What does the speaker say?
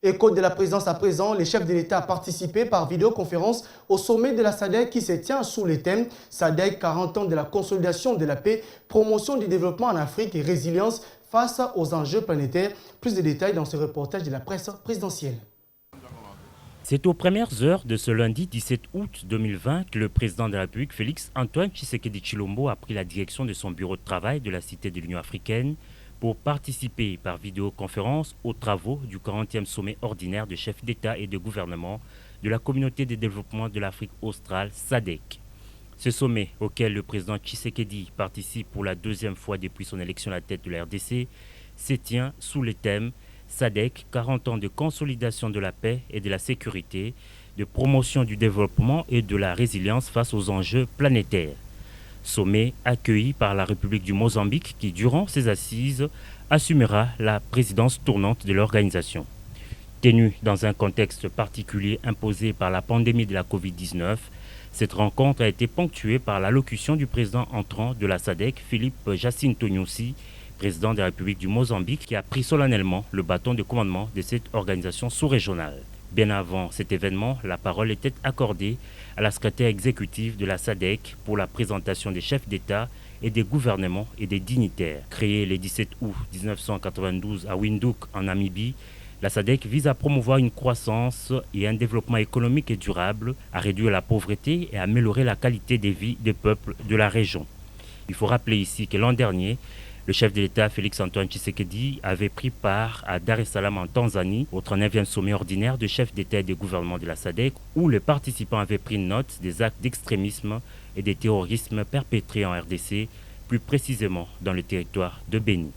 Écho de la présidence à présent, les chefs de l'État ont participé par vidéoconférence au sommet de la SADC qui se tient sous les thèmes SADC 40 ans de la consolidation de la paix, promotion du développement en Afrique et résilience face aux enjeux planétaires. Plus de détails dans ce reportage de la presse présidentielle. C'est aux premières heures de ce lundi 17 août 2020 que le président de la République, Félix Antoine Tshisekedi Tshilombo, a pris la direction de son bureau de travail de la Cité de l'Union africaine pour participer par vidéoconférence aux travaux du 40e sommet ordinaire de chefs d'État et de gouvernement de la Communauté de développement de l'Afrique australe, SADC. Ce sommet, auquel le président Tshisekedi participe pour la deuxième fois depuis son élection à la tête de la RDC, se tient sous le thème SADC, 40 ans de consolidation de la paix et de la sécurité, de promotion du développement et de la résilience face aux enjeux planétaires. Sommet accueilli par la République du Mozambique qui, durant ses assises, assumera la présidence tournante de l'organisation. Tenue dans un contexte particulier imposé par la pandémie de la Covid-19, cette rencontre a été ponctuée par l'allocution du président entrant de la SADC, Philippe Jacinto Nyusi, président de la République du Mozambique, qui a pris solennellement le bâton de commandement de cette organisation sous-régionale. Bien avant cet événement, la parole était accordée à la secrétaire exécutive de la SADC pour la présentation des chefs d'État et des gouvernements et des dignitaires. Créée le 17 août 1992 à Windhoek, en Namibie, la SADC vise à promouvoir une croissance et un développement économique et durable, à réduire la pauvreté et à améliorer la qualité de vie des peuples de la région. Il faut rappeler ici que l'an dernier, le chef de l'État, Félix Antoine Tshisekedi, avait pris part à Dar es Salaam en Tanzanie, au 39e sommet ordinaire de chefs d'État et de gouvernement de la SADC, où les participants avaient pris note des actes d'extrémisme et de terrorisme perpétrés en RDC, plus précisément dans le territoire de Béni.